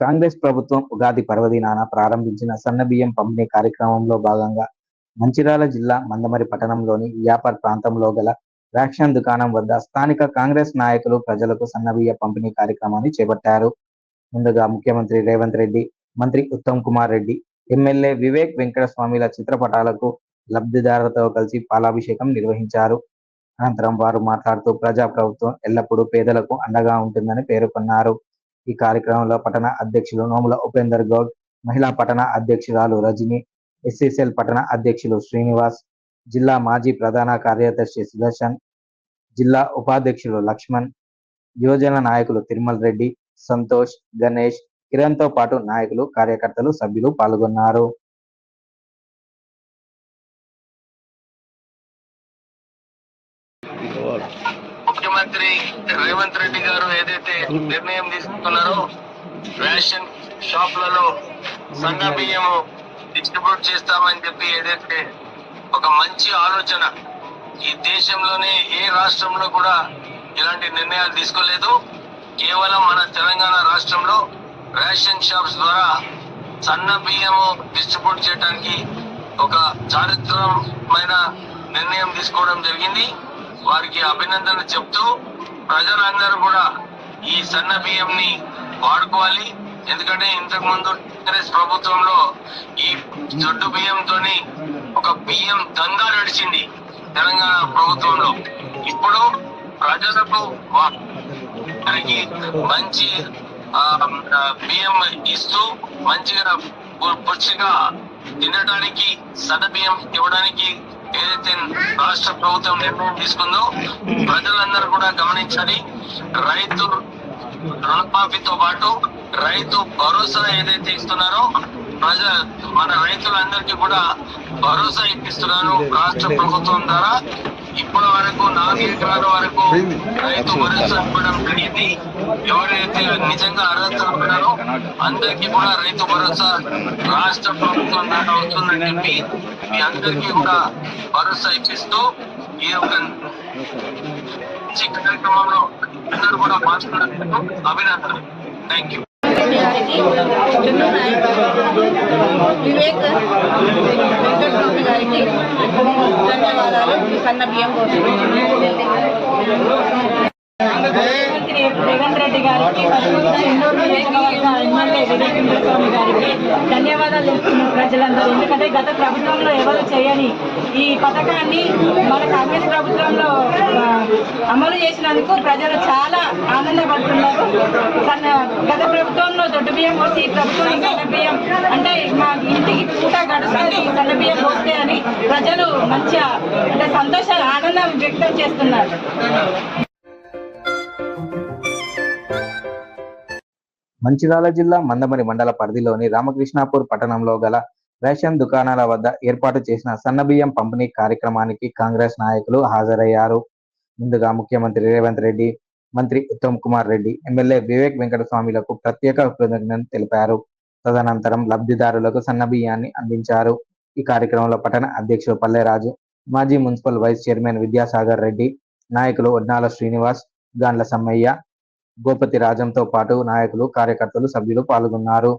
కాంగ్రెస్ ప్రభుత్వం ఉగాది పర్వదినాన ప్రారంభించిన సన్నబియ్యం పంపిణీ కార్యక్రమంలో భాగంగా మంచిర్యాల జిల్లా మందమరి పట్టణంలోని వ్యాపార ప్రాంతంలో గల రేషన్ దుకాణం వద్ద స్థానిక కాంగ్రెస్ నాయకులు ప్రజలకు సన్నబియ్య పంపిణీ కార్యక్రమాన్ని చేపట్టారు. ముందుగా ముఖ్యమంత్రి రేవంత్ రెడ్డి, మంత్రి ఉత్తమ్ కుమార్ రెడ్డి, ఎమ్మెల్యే వివేక్ వెంకటస్వామిల చిత్రపటాలకు లబ్ధిదారులతో కలిసి పాలాభిషేకం నిర్వహించారు. అనంతరం వారు మాట్లాడుతూ ప్రజా ప్రభుత్వం ఎల్లప్పుడూ పేదలకు అండగా ఉంటుందని పేర్కొన్నారు. ఈ కార్యక్రమంలో పట్టణ అధ్యక్షులు నోముల ఉపేందర్ గౌడ్, మహిళా పట్టణ అధ్యక్షురాలు రజని, ఎస్సీసీఎల్ పట్టణ అధ్యక్షులు శ్రీనివాస్, జిల్లా మాజీ ప్రధాన కార్యదర్శి సుదర్శన్, జిల్లా ఉపాధ్యక్షులు లక్ష్మణ్, యువజన నాయకులు తిరుమల్ రెడ్డి, సంతోష్, గణేష్, కిరణ్ తో పాటు నాయకులు, కార్యకర్తలు, సభ్యులు పాల్గొన్నారు. ముఖ్యమంత్రి రేవంత్ రెడ్డి గారు ఏదైతే నిర్ణయం తీసుకున్నారో రేషన్ షాపులలో సన్న బియ్యం డిస్ట్రిబ్యూట్ చేస్తామని చెప్పి ఏదైతే ఒక మంచి ఆలోచన, ఈ దేశంలోనే ఏ రాష్ట్రంలో కూడా ఇలాంటి నిర్ణయాలు తీసుకోలేదు. కేవలం మన తెలంగాణ రాష్ట్రంలో రేషన్ షాప్స్ ద్వారా సన్న బియ్యం డిస్ట్రిబ్యూట్ చేయడానికి ఒక చారిత్రమైన నిర్ణయం తీసుకోవడం జరిగింది. వారికి అభినందన చెప్తూ ప్రజలందరూ కూడా ఈ సన్న బియ్యంని వాడుకోవాలి. ఎందుకంటే ఇంతకు ముందు కాంగ్రెస్ ప్రభుత్వంలో ఈ దొడ్డు బియ్యంతోని ఒక బియ్యం దందా నడిచింది తెలంగాణ ప్రభుత్వంలో. ఇప్పుడు ప్రజలకు వారికి మంచి బియ్యం ఇస్తూ మంచిగా పుచ్చిగా తినడానికి సన్న బియ్యం ఇవ్వడానికి ఏదైతే రాష్ట్ర ప్రభుత్వం నిర్ణయం తీసుకుందో ప్రజలందరూ కూడా గమనించాలి. రైతు రుణమాఫీతో పాటు రైతు భరోసా ఏదైతే ఇస్తున్నారో మన రైతులందరికీ కూడా భరోసా ఇప్పిస్తున్నారు రాష్ట్ర ప్రభుత్వం ద్వారా. ఇప్పటి వరకు 4 ఎకరాల వరకు రైతు భరోసా ఇవ్వడం జరిగింది. ఎవరైతే నిజంగా అర్హత ఉన్నారో అందరికీ కూడా రైతు భరోసా రాష్ట్ర ప్రభుత్వం ద్వారా అవుతుందని చెప్పి మీ అందరికీ కూడా భరోసా ఇప్పిస్తూ ఈ యొక్క కార్యక్రమంలో అందరూ కూడా పాల్గొన్నందుకు అభినందనలు. Thank you. వివేక్ వెంకటస్వామి గారికి ధన్యవాదాలు. సన్న బియ్యం కోసం రేవంత్ రెడ్డి గారికి, ఎమ్మెల్యే వివేక్ వెంకటస్వామి గారికి ధన్యవాదాలు చెప్తున్నారు ప్రజలందరూ. ఎందుకంటే గత ప్రభుత్వంలో ఎవరు చేయని ఈ పథకాన్ని మన కాంగ్రెస్ ప్రభుత్వంలో అమలు చేసినందుకు ప్రజలు చాలా ఆనందపడుతున్నారు. గత ప్రభుత్వంలో దొడ్డు బియ్యం పోసి ఈ ప్రభుత్వం సన్న బియ్యం అంటే మా ఇంటికి పూట గడుస్తుంది సన్న బియ్యం పోస్తే అని ప్రజలు మంచిగా అంటే సంతోషాలు ఆనందం వ్యక్తం చేస్తున్నారు. మంచిర్యాల జిల్లా మందమరి మండల పరిధిలోని రామకృష్ణాపూర్ పట్టణంలో గల రేషన్ దుకాణాల వద్ద ఏర్పాటు చేసిన సన్నబియ్యం పంపిణీ కార్యక్రమానికి కాంగ్రెస్ నాయకులు హాజరయ్యారు. ముందుగా ముఖ్యమంత్రి రేవంత్ రెడ్డి, మంత్రి ఉత్తమ్ కుమార్ రెడ్డి, ఎమ్మెల్యే వివేక్ వెంకటస్వామిలకు ప్రత్యేక కృతజ్ఞతలు తెలిపారు. తదనంతరం లబ్ధిదారులకు సన్నబియ్యాన్ని అందించారు. ఈ కార్యక్రమంలో పట్టణ అధ్యక్షుడు పల్లెరాజు, మాజీ municipal vice chairman Vidyasagar Reddy, నాయకులు ఒడ్నాల శ్రీనివాస్, గాండ్ల సమ్మయ్య, గోపతి రాజంతో పాటు నాయకులు, కార్యకర్తలు, సభ్యులు పాల్గొన్నారు.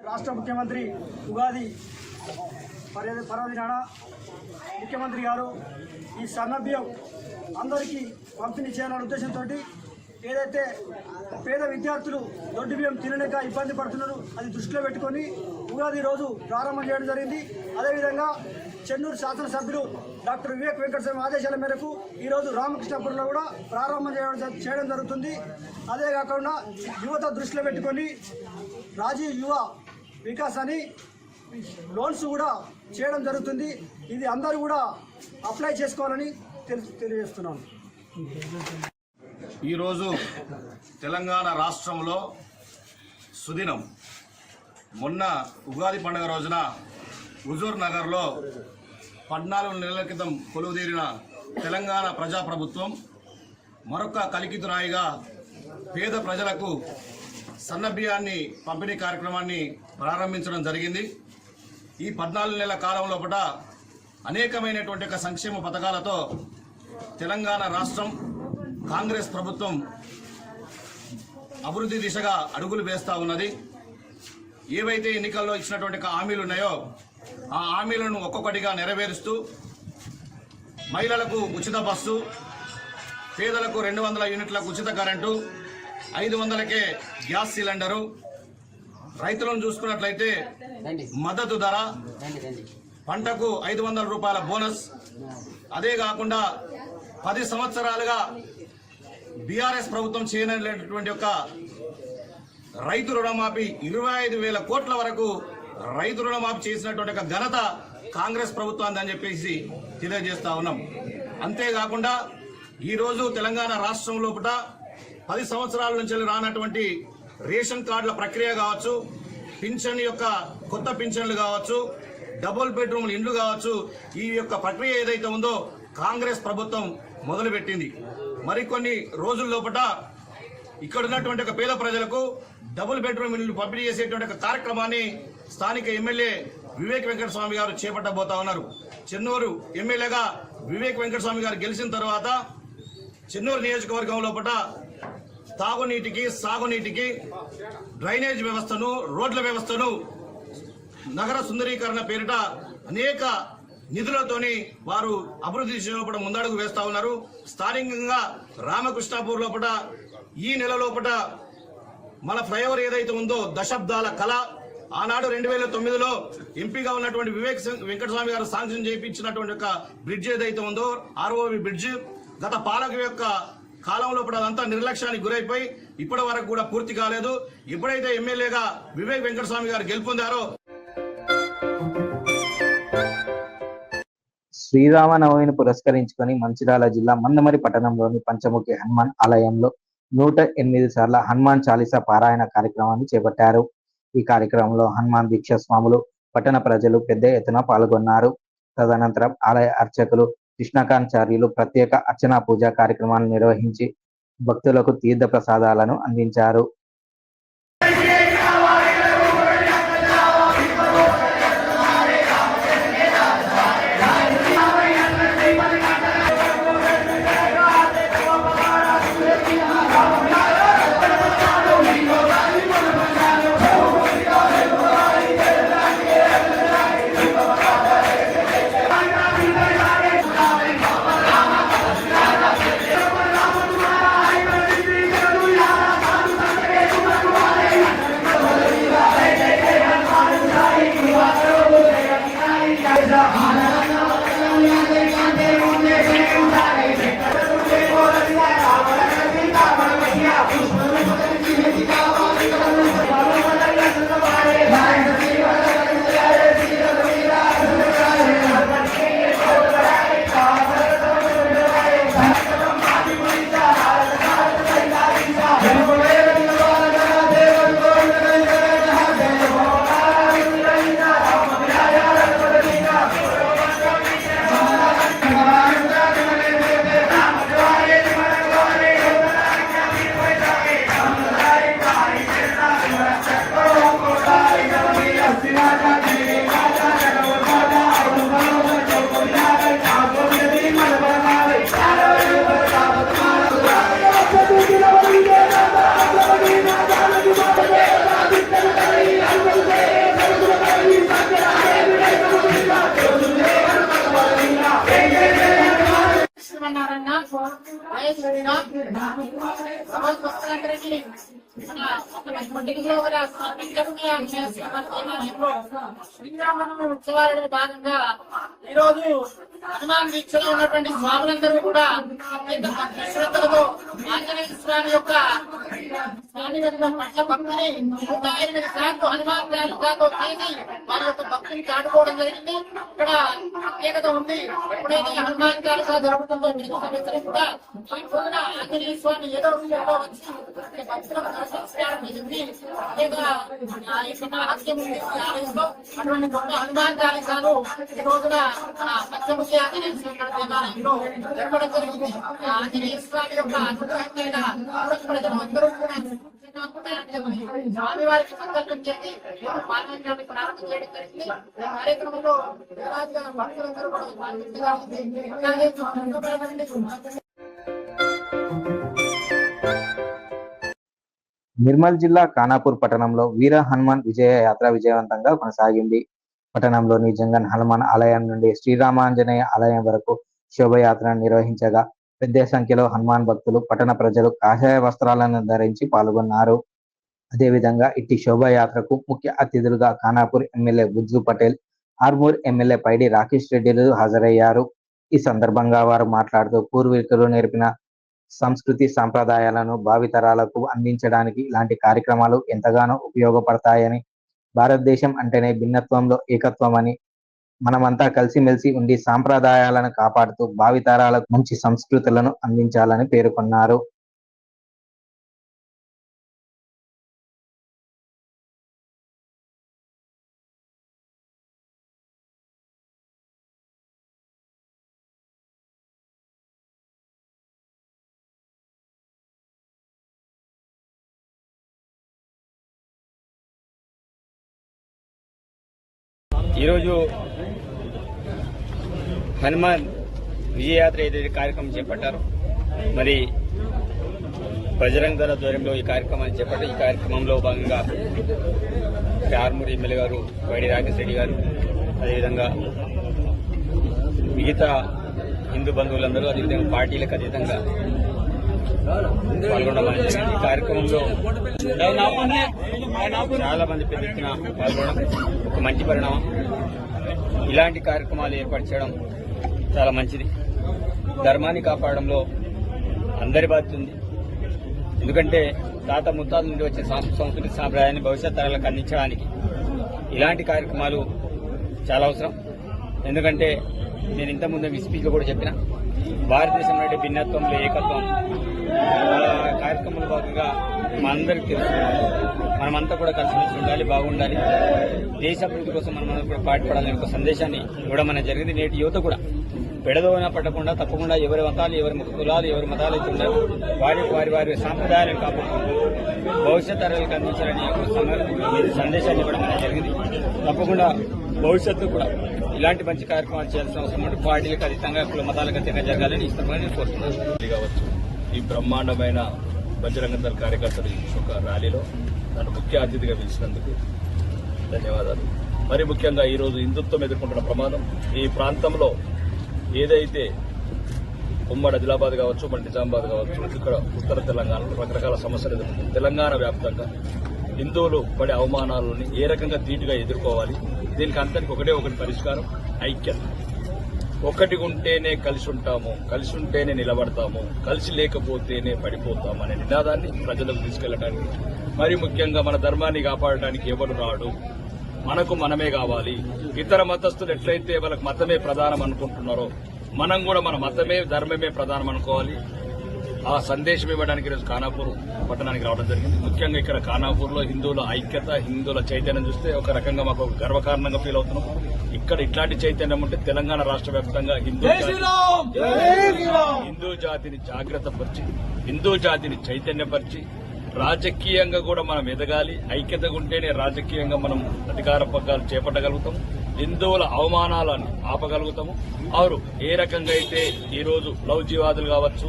రాష్ట్ర ముఖ్యమంత్రి ఉగాది పర్వదినాన ముఖ్యమంత్రి గారు ఈ సన్న బియ్యం అందరికీ పంపిణీ చేయాలనే ఉద్దేశంతో ఏదైతే పేద విద్యార్థులు దొడ్డు బియ్యం తినలేక ఇబ్బంది పడుతున్నారు అది దృష్టిలో పెట్టుకొని ఉగాది రోజు ప్రారంభం చేయడం జరిగింది. అదేవిధంగా చెన్నూరు శాసనసభ్యులు డాక్టర్ వివేక్ వెంకటస్వామి ఆదేశాల మేరకు ఈరోజు రామకృష్ణపురంలో కూడా ప్రారంభం చేయడం జరుగుతుంది. అదే కాకుండా యువత దృష్టిలో పెట్టుకొని రాజీవ్ యువ వికాస్ అని లోన్స్ కూడా చేయడం జరుగుతుంది. ఇది అందరూ కూడా అప్లై చేసుకోవాలని తెలియజేస్తున్నాను. ఈరోజు తెలంగాణ రాష్ట్రంలో సుదినం. మొన్న ఉగాది పండుగ రోజున హుజూర్ నగర్లో 14 నెలల క్రితం కొలువుదీరిన తెలంగాణ ప్రజాప్రభుత్వం మరొక కలికితురాయిగా పేద ప్రజలకు సన్నబియ్యాన్ని పంపిణీ కార్యక్రమాన్ని ప్రారంభించడం జరిగింది. ఈ 14 నెలల కాలం లోపల అనేకమైనటువంటి సంక్షేమ పథకాలతో తెలంగాణ రాష్ట్రం కాంగ్రెస్ ప్రభుత్వం అభివృద్ధి దిశగా అడుగులు వేస్తూ ఉన్నది. ఏవైతే ఎన్నికల్లో ఇచ్చినటువంటి హామీలు ఉన్నాయో ఆ హామీలను ఒక్కొక్కటిగా నెరవేరుస్తూ మహిళలకు ఉచిత బస్సు, పేదలకు 200 యూనిట్లకు ఉచిత కరెంటు, 500కే గ్యాస్ సిలిండరు, రైతులను చూసుకున్నట్లయితే మద్దతు ధర, పంటకు 500 రూపాయల బోనస్. అదే కాకుండా 10 సంవత్సరాలుగా బీఆర్ఎస్ ప్రభుత్వం చేయనటువంటి యొక్క రైతు రుణమాఫీ 25,000 కోట్ల వరకు రైతు రుణమాఫీ చేసినటువంటి ఒక ఘనత కాంగ్రెస్ ప్రభుత్వాన్ని అని చెప్పేసి తెలియజేస్తా ఉన్నాం. అంతేకాకుండా ఈరోజు తెలంగాణ రాష్ట్రం లోపల 10 సంవత్సరాల నుంచి రానటువంటి రేషన్ కార్డుల ప్రక్రియ కావచ్చు, పింఛన్ యొక్క కొత్త పింఛన్లు కావచ్చు, డబుల్ బెడ్రూమ్ ఇండ్లు కావచ్చు, ఈ యొక్క ప్రక్రియ ఏదైతే ఉందో కాంగ్రెస్ ప్రభుత్వం మొదలుపెట్టింది. మరికొన్ని రోజుల లోపల ఇక్కడ ఉన్నటువంటి ఒక పేద ప్రజలకు డబుల్ బెడ్రూమ్ ఇల్లు పంపిణీ చేసేటువంటి ఒక కార్యక్రమాన్ని స్థానిక ఎమ్మెల్యే వివేక్ వెంకటస్వామి గారు చేపట్టబోతా ఉన్నారు. చెన్నూరు ఎమ్మెల్యేగా వివేక్ వెంకటస్వామి గారు గెలిచిన తర్వాత చెన్నూరు నియోజకవర్గం లోపల తాగునీటికి, సాగునీటికి, డ్రైనేజ్ వ్యవస్థను, రోడ్ల వ్యవస్థను, నగర సుందరీకరణ పేరిట అనేక నిధులతోని వారు అభివృద్ధి లోపల ముందడుగు వేస్తా ఉన్నారు. స్థానికంగా రామకృష్ణాపూర్ లోపల ఈ నెల లోపల మన ఫ్లైఓవర్ ఏదైతే ఉందో దశాబ్దాల కళ, ఆనాడు 2009లో ఎంపీగా ఉన్నటువంటి వివేక్ వెంకటస్వామి గారు శాంక్షన్ చేయించినటువంటి ఒక బ్రిడ్జ్ ఏదైతే ఉందో ఆర్ఓవి బ్రిడ్జ్ గత పాలక యొక్క కాలం లోపల అదంతా నిర్లక్ష్యానికి గురైపోయి ఇప్పటి వరకు కూడా పూర్తి కాలేదు. ఎప్పుడైతే ఎమ్మెల్యేగా వివేక్ వెంకటస్వామి గారు గెలుపొందారో శ్రీరామనవమిని పురస్కరించుకొని మంచిర్యాల జిల్లా మందమరి పట్టణంలోని పంచముఖి హనుమాన్ ఆలయంలో 108 సార్ల హనుమాన్ చాలీసా పారాయణ కార్యక్రమాన్ని చేపట్టారు. ఈ కార్యక్రమంలో హనుమాన్ దీక్ష స్వాములు, పట్టణ ప్రజలు పెద్ద ఎత్తున పాల్గొన్నారు. తదనంతరం ఆలయ అర్చకులు కృష్ణకాంచార్యులు ప్రత్యేక అర్చనా పూజా కార్యక్రమాలను నిర్వహించి భక్తులకు తీర్థ ప్రసాదాలను అందించారు. ఉత్సవాలలో భాగంగా ఈరోజు హనుమాన్ దీక్షలో ఉన్నటువంటి స్వాములందరూ కూడా అత్యంత భక్తి శ్రద్ధలతో ఆంజనేయ స్వామి యొక్క స్వామి పట్ల భక్తిని 108 సార్లు హనుమాన్ చాలీసాతో చేసి వారి యొక్క భక్తిని చాటుకోవడం జరిగింది. ఇక్కడ ప్రత్యేకత ఉంది. ఎప్పుడైతే హనుమాన్ చాలీసా జరుగుతుందో ప్రతి సంవత్సరం కూడా ఈ రోజున ఆంజనేయ స్వామి ఏదో రూపంలో వచ్చి భక్తులకు దర్శించడం జరిగింది. అటువంటి గొప్ప హనుమాన్ చాలీసాను ఈ రోజున పంచముఖి ఆంజనేయ స్వామి దేవాలయంలో జరపడం జరిగింది. ఆంజనేయ స్వామి యొక్క అనుగ్రహమైన ప్రజలు అందరూ కూడా స్వామి వారికి సంకల్పం చేసి పాల్గొనడానికి ప్రారంభం చేయడం జరిగింది. కార్యక్రమంలో భక్తులందరూ కూడా పాల్గొంటున్నారు. నిర్మల్ జిల్లా ఖానాపూర్ పట్టణంలో వీర హనుమాన్ విజయ యాత్ర విజయవంతంగా కొనసాగింది. పట్టణంలోని జంగన్ హనుమాన్ ఆలయం నుండి శ్రీరామాంజనేయ ఆలయం వరకు శోభయాత్ర నిర్వహించగా పెద్ద సంఖ్యలో హనుమాన్ భక్తులు పట్టణ ప్రజలు కాషాయ వస్త్రాలను ధరించి పాల్గొన్నారు. అదేవిధంగా ఇట్టి శోభయాత్రకు ముఖ్య అతిథులుగా ఖానాపూర్ ఎమ్మెల్యే బుజ్జు పటేల్, ఆర్మూర్ ఎమ్మెల్యే పైడి రాకేష్ రెడ్డిలు హాజరయ్యారు. ఈ సందర్భంగా వారు మాట్లాడుతూ పూర్వీకులు నేర్పిన సంస్కృతి సంప్రదాయాలను భావితరాలకు అందించడానికి ఇలాంటి కార్యక్రమాలు ఎంతగానో ఉపయోగపడతాయని, భారతదేశం అంటేనే భిన్నత్వంలో ఏకత్వం అని, మనమంతా కలిసిమెలిసి ఉండి సాంప్రదాయాలను కాపాడుతూ భావితరాలకు మంచి సంస్కృతులను అందించాలని పేర్కొన్నారు. ఈరోజు హనుమాన్ విజయయాత్ర ఏదైతే కార్యక్రమం చేపట్టారో, మరి బజరంగ దళ ఆధ్వర్యంలో ఈ కార్యక్రమాన్ని చేపట్టారు. ఈ కార్యక్రమంలో భాగంగా ఆర్మూర్ ఎమ్మెల్యే గారు, వైడి రాకేష్ రెడ్డి గారు, అదేవిధంగా మిగతా హిందూ బంధువులందరూ, అదేవిధంగా పార్టీలకు అతీతంగా పాల్గొనడం. ఈ కార్యక్రమంలో చాలా మంది పెద్ద ఎత్తున పాల్గొనడం ఒక మంచి పరిణామం. ఇలాంటి కార్యక్రమాలు ఏర్పాటు చేయడం చాలా మంచిది. ధర్మాన్ని కాపాడడంలో అందరి బాధ్యత ఉంది. ఎందుకంటే తాత ముత్తాతల నుండి వచ్చే సంస్కృతి సాంప్రదాయాన్ని భవిష్యత్ తరాలకు అందించడానికి ఇలాంటి కార్యక్రమాలు చాలా అవసరం. ఎందుకంటే నేను ఇంతకుముందు మీ స్పీచ్లో కూడా చెప్పిన, భారతదేశంలో అంటే భిన్నత్వంలో ఏకత్వం కార్యక్రమంలో భాగంగా మనందరికీ తెలుసు. మనమంతా కూడా కలిసిమెలిసి ఉండాలి, బాగుండాలి, దేశ అభివృద్ధి కోసం మనం కూడా పాటుపడాలని ఒక సందేశాన్ని ఇవ్వడం అనేది జరిగింది. నేటి యువత కూడా పెడదోన పట్టకుండా తప్పకుండా ఎవరి మతాలు, ఎవరి కులాలు, ఎవరి మతాలు అయితే ఉన్నారో వారి సాంప్రదాయాలను కాపాడుకుంటూ భవిష్యత్ తరాలకు అందించాలని ఒక సందేశాన్ని ఇవ్వడం అనేది జరిగింది. తప్పకుండా భవిష్యత్తు కూడా ఇలాంటి మంచి కార్యక్రమాలు చేయాల్సిన అవసరం ఉంటే పార్టీలకు అతీతంగా కుల మతాలకు అతీతంగా జరగాలని ఇష్టమని నేను కోరుతున్నాను. కావచ్చు ఈ బ్రహ్మాండమైన బజరంగ దళ కార్యకర్తలు ఒక ర్యాలీలో నన్ను ముఖ్య అతిథిగా పిలిచినందుకు ధన్యవాదాలు. మరి ముఖ్యంగా ఈరోజు హిందుత్వం ఎదుర్కొంటున్న ప్రమాదం, ఈ ప్రాంతంలో ఏదైతే ఉమ్మడి ఆదిలాబాద్ కావచ్చు, మన నిజామాబాద్ కావచ్చు, ఇక్కడ ఉత్తర తెలంగాణలో రకరకాల సమస్యలు ఎదుర్కొంటుంది. తెలంగాణ వ్యాప్తంగా హిందువులు పడే అవమానాలని ఏ రకంగా ధీటుగా ఎదుర్కోవాలి, దీనికి అంతరికి ఒకటి పరిష్కారం ఐక్యత. ఒకటి ఉంటేనే కలిసి ఉంటాము, కలిసి ఉంటేనే నిలబడతాము, కలిసి లేకపోతేనే పడిపోతాము అనే నినాదాన్ని ప్రజలకు తీసుకెళ్లడానికి, మరి ముఖ్యంగా మన ధర్మాన్ని కాపాడటానికి ఎవరు రాడు, మనకు మనమే కావాలి. ఇతర మతస్థులు ఎట్లయితే వాళ్ళకి మతమే ప్రధానం అనుకుంటున్నారో మనం కూడా మన మతమే ధర్మమే ప్రధానం అనుకోవాలి. ఆ సందేశం ఇవ్వడానికి ఈరోజు ఖానాపూర్ పట్టణానికి రావడం జరిగింది. ముఖ్యంగా ఇక్కడ ఖానాపూర్లో హిందువుల ఐక్యత, హిందువుల చైతన్యం చూస్తే ఒక రకంగా మాకు గర్వకారణంగా ఫీల్ అవుతున్నాం. ఇక్కడ ఇట్లాంటి చైతన్యం ఉంటే తెలంగాణ రాష్ట్ర వ్యాప్తంగా హిందూ జాతిని జాగ్రత్తపరిచి, హిందూ జాతిని చైతన్యపరిచి, రాజకీయంగా కూడా మనం ఎదగాలి. ఐక్యతగా ఉంటేనే రాజకీయంగా మనం అధికార పగ్గాలు చేపట్టగలుగుతాం, హిందువుల అవమానాలను ఆపగలుగుతాము. వారు ఏ రకంగా అయితే ఈరోజు లౌజీవాదులు కావచ్చు,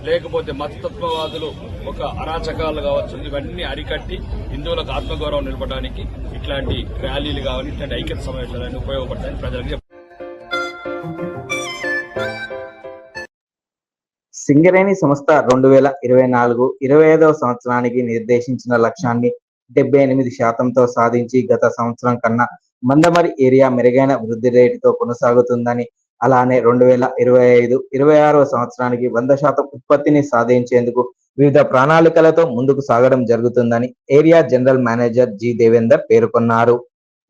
లేకపోతే మతతత్వవాదులు ఒక అరాచకాలు కావచ్చు, ఇవన్నీ అరికట్టి హిందువులకు ఆత్మగౌరవం నిలపడానికి ఇట్లాంటి ర్యాలీలు కావాలి, ఇట్లాంటి ఐక్యత సమావేశాలను ఉపయోగపడతాయని ప్రజలకు సింగరేణి సంస్థ 2024-25 సంవత్సరానికి నిర్దేశించిన లక్ష్యాన్ని 78%తో సాధించి గత సంవత్సరం కన్నా మందమరి ఏరియా మెరుగైన వృద్ధి రేటుతో కొనసాగుతుందని, అలానే 2025-26 సంవత్సరానికి 100% ఉత్పత్తిని సాధించేందుకు వివిధ ప్రణాళికలతో ముందుకు సాగడం జరుగుతుందని area general manager G Devender పేర్కొన్నారు.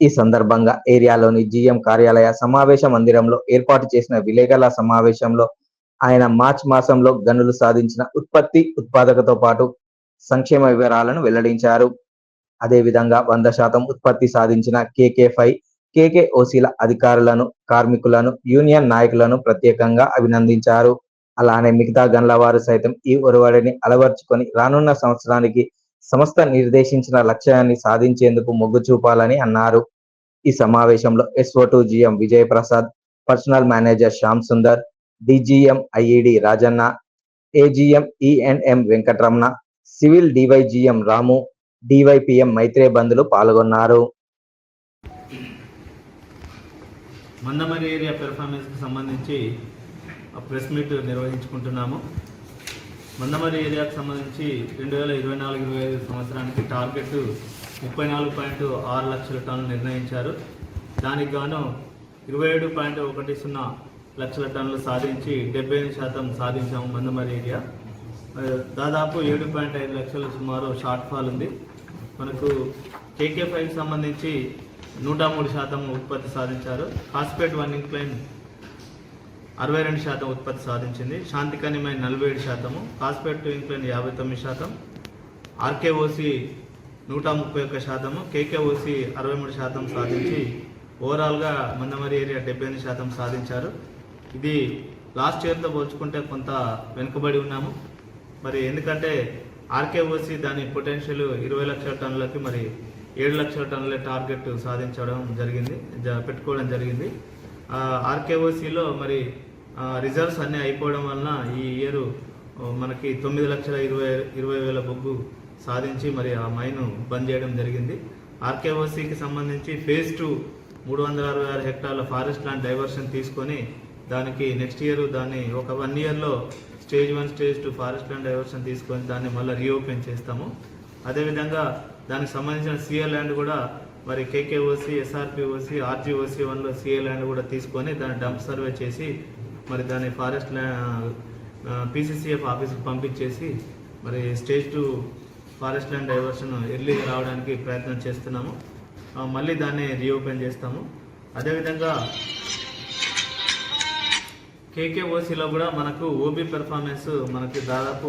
ఈ సందర్భంగా ఏరియాలోని జీఎం కార్యాలయ సమావేశ మందిరంలో ఏర్పాటు చేసిన విలేకరుల సమావేశంలో ఆయన మార్చి మాసంలో గనులు సాధించిన ఉత్పత్తి, ఉత్పాదకతో పాటు సంక్షేమ వివరాలను వెల్లడించారు. అదేవిధంగా 100% ఉత్పత్తి సాధించిన KK5, KKOCల అధికారులను, కార్మికులను, యూనియన్ నాయకులను ప్రత్యేకంగా అభినందించారు. అలానే మిగతా గనుల వారు సైతం ఈ ఒరవడిని అలవర్చుకొని రానున్న సంవత్సరానికి సంస్థ నిర్దేశించిన లక్ష్యాన్ని సాధించేందుకు మొగ్గు చూపాలని అన్నారు. ఈ సమావేశంలో SO2 GM Vijay Prasad, personal manager Shyam Sundar, DGM IED Rajanna, AGM E&M Venkataramana, civil DYGM రాము, DYPM మైత్రే బంధులు పాల్గొన్నారు. మందమరి ఏరియా పెర్ఫార్మెన్స్కి సంబంధించి ప్రెస్ మీట్ నిర్వహించుకుంటున్నాము. మందమరి ఏరియాకు సంబంధించి 2024-25 సంవత్సరానికి టార్గెట్ 34.6 లక్షల టన్నులు నిర్ణయించారు. దానికి గాను 27.10 లక్షల టన్నులు సాధించి 78% సాధించాము. మందమరి ఏరియా దాదాపు 7.5 లక్షల సుమారు షార్ట్ ఫాల్ ఉంది. మనకు KK5కి సంబంధించి 103% ఉత్పత్తి సాధించారు. కాస్పేట్ 1 ఇంక్లైన్ 62% ఉత్పత్తి సాధించింది. శాంతికనిమైన 47%, కాస్పేట్ 2 ఇంక్లైన్ 59%, RKOC 131%, KKOC 63% సాధించి ఓవరాల్గా మందమరి ఏరియా 78% సాధించారు. ఇది లాస్ట్ ఇయర్తో పోల్చుకుంటే కొంత వెనుకబడి ఉన్నాము. మరి ఎందుకంటే RKOC దాని పొటెన్షియల్ 20 లక్షల టన్నులకి మరి 7 లక్షల టన్నుల టార్గెట్ పెట్టుకోవడం జరిగింది. RKOCలో మరి రిజర్వ్స్ అన్నీ అయిపోవడం వలన ఈ ఇయర్ మనకి 9,20,000 బొగ్గు సాధించి మరి ఆ మైను బంద్ చేయడం జరిగింది. RKOCకి సంబంధించి ఫేజ్ 2 366 హెక్టార్ల ఫారెస్ట్ ల్యాండ్ డైవర్షన్ తీసుకొని దానికి నెక్స్ట్ ఇయర్ దాన్ని ఒక 1 ఇయర్లో stage 1, stage 2 forest land diversion తీసుకొని దాన్ని మళ్ళీ రీఓపెన్ చేస్తాము. అదేవిధంగా దానికి సంబంధించిన CA ల్యాండ్ కూడా మరి KKOC, SRPOC, RGOC1లో CA ల్యాండ్ కూడా తీసుకొని దాన్ని డంప్ సర్వే చేసి మరి దాన్ని ఫారెస్ట్ PCCF ఆఫీస్కి పంపించేసి మరి స్టేజ్ 2 ఫారెస్ట్ ల్యాండ్ డైవర్షన్ ఎర్లీగా రావడానికి ప్రయత్నం చేస్తున్నాము. మళ్ళీ దాన్ని రీఓపెన్ చేస్తాము. అదేవిధంగా KKOCలో కూడా మనకు OB పెర్ఫార్మెన్స్ మనకి దాదాపు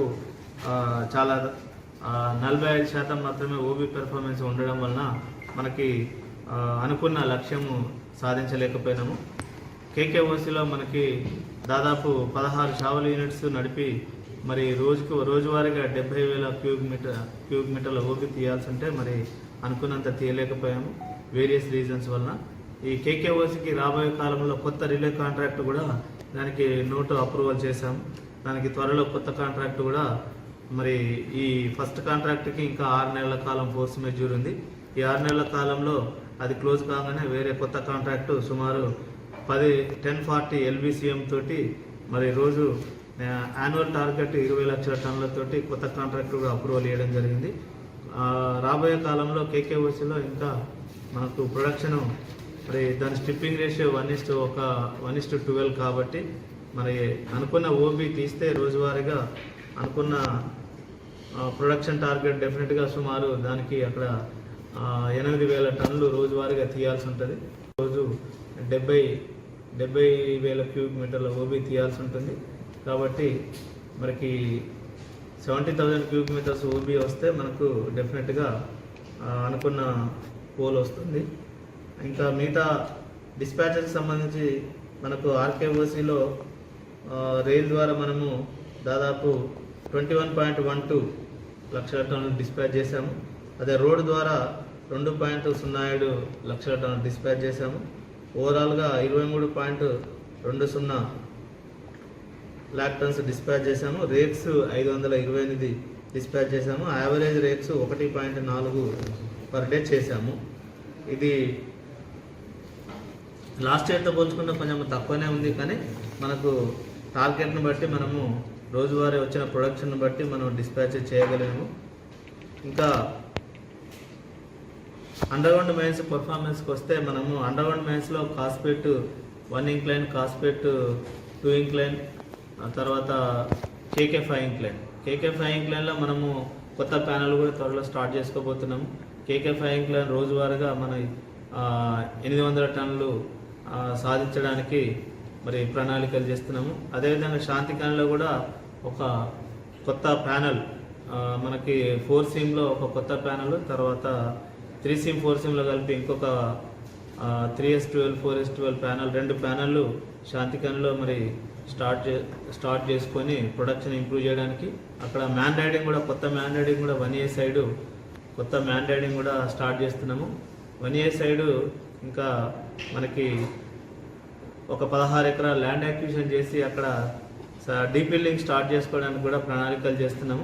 చాలా 45% మాత్రమే OB పెర్ఫార్మెన్స్ ఉండడం వలన మనకి అనుకున్న లక్ష్యము సాధించలేకపోయినాము. KKOCలో మనకి దాదాపు 16 షావల్ యూనిట్స్ నడిపి మరి రోజువారీగా 70,000 క్యూబిక్ మీటర్ల OB తీయాల్సి ఉంటే మరి అనుకున్నంత తీయలేకపోయాము వేరియస్ రీజన్స్ వలన. ఈ KKOCకి రాబోయే కాలంలో కొత్త రిలే కాంట్రాక్ట్ కూడా దానికి నోటు అప్రూవల్ చేశాము. దానికి త్వరలో కొత్త కాంట్రాక్ట్ కూడా మరి ఈ ఫస్ట్ కాంట్రాక్ట్కి ఇంకా 6 నెలల కాలం ఫోర్స్ మెజ్యూర్ ఉంది. ఈ 6 నెలల కాలంలో అది క్లోజ్ కాగానే వేరే కొత్త కాంట్రాక్టు సుమారు 1040 LBCM తోటి మరి రోజు యాన్యువల్ టార్గెట్ 20 లక్షల టన్నులతోటి కొత్త కాంట్రాక్ట్ కూడా అప్రూవల్ చేయడం జరిగింది. రాబోయే కాలంలో KKOCలో ఇంకా మనకు ప్రొడక్షను మరి దాని స్ట్రిప్పింగ్ రేషియో 1:12 కాబట్టి మరి అనుకున్న OB తీస్తే రోజువారీగా అనుకున్న ప్రొడక్షన్ టార్గెట్ డెఫినెట్గా సుమారు దానికి అక్కడ 8,000 టన్నులు రోజువారీగా తీయాల్సి ఉంటుంది. రోజు 70,000 క్యూబిక్ మీటర్ల OB తీయాల్సి ఉంటుంది. కాబట్టి మనకి 70,000 క్యూబిక్ మీటర్స్ OB వస్తే మనకు డెఫినెట్గా అనుకున్న పోల్ వస్తుంది. ఇంకా మిగతా డిస్పాచెస్కి సంబంధించి మనకు RKOCలో రైల్ ద్వారా మనము దాదాపు 21.12 లక్షల టన్నులు డిస్పాచ్ చేశాము. అదే రోడ్డు ద్వారా 2.07 లక్షల టన్నులు డిస్పాచ్ చేశాము. ఓవరాల్గా 23.20 lakh టన్స్ డిస్పాచ్ చేశాము. రేక్స్ 528 డిస్పాచ్ చేశాము. యావరేజ్ రేక్స్ 1.4 పర్ డే చేశాము. ఇది లాస్ట్ ఇయర్తో పోల్చుకుంటే కొంచెం తక్కువనే ఉంది, కానీ మనకు టార్గెట్ను బట్టి మనము రోజువారీ వచ్చిన ప్రొడక్షన్ బట్టి మనం డిస్పాచ్ చేయగలిగాము. ఇంకా అండర్గ్రౌండ్ మైన్స్ పర్ఫార్మెన్స్కి వస్తే మనము underground మైన్స్లో Kasipet 1 incline, Kasipet 2 incline, తర్వాత కేకే 5 ఇంక్లైన్. కేకే 5 ఇంక్లైన్లో మనము కొత్త ప్యానల్ కూడా త్వరలో స్టార్ట్ చేసుకోబోతున్నాము. కేకే 5 ఇంక్లైన్ రోజువారీగా మన 800 టన్నులు సాధించడానికి మరి ప్రణాళికలు చేస్తున్నాము. అదేవిధంగా శాంతి కాలంలో కూడా ఒక కొత్త ప్యానల్ మనకి 4 సీమ్లో ఒక కొత్త ప్యానల్, తర్వాత 3 సీమ్ 4 సీమ్లో కలిపి ఇంకొక 3S12 4S12 ప్యానల్, 2 ప్యానళ్ళు శాంతికన్లో మరి స్టార్ట్ చేసుకొని ప్రొడక్షన్ ఇంప్రూవ్ చేయడానికి. అక్కడ మ్యాన్ రైడింగ్ కూడా, కొత్త మ్యాన్ రైడింగ్ కూడా 1A సైడు కొత్త మ్యాన్ రైడింగ్ కూడా స్టార్ట్ చేస్తున్నాము. 1A సైడు ఇంకా మనకి ఒక 16 ఎకరాల ల్యాండ్ యాక్విజిషన్ చేసి అక్కడ డీప్ బిల్డింగ్ స్టార్ట్ చేసుకోవడానికి కూడా ప్రణాళికలు చేస్తున్నాము.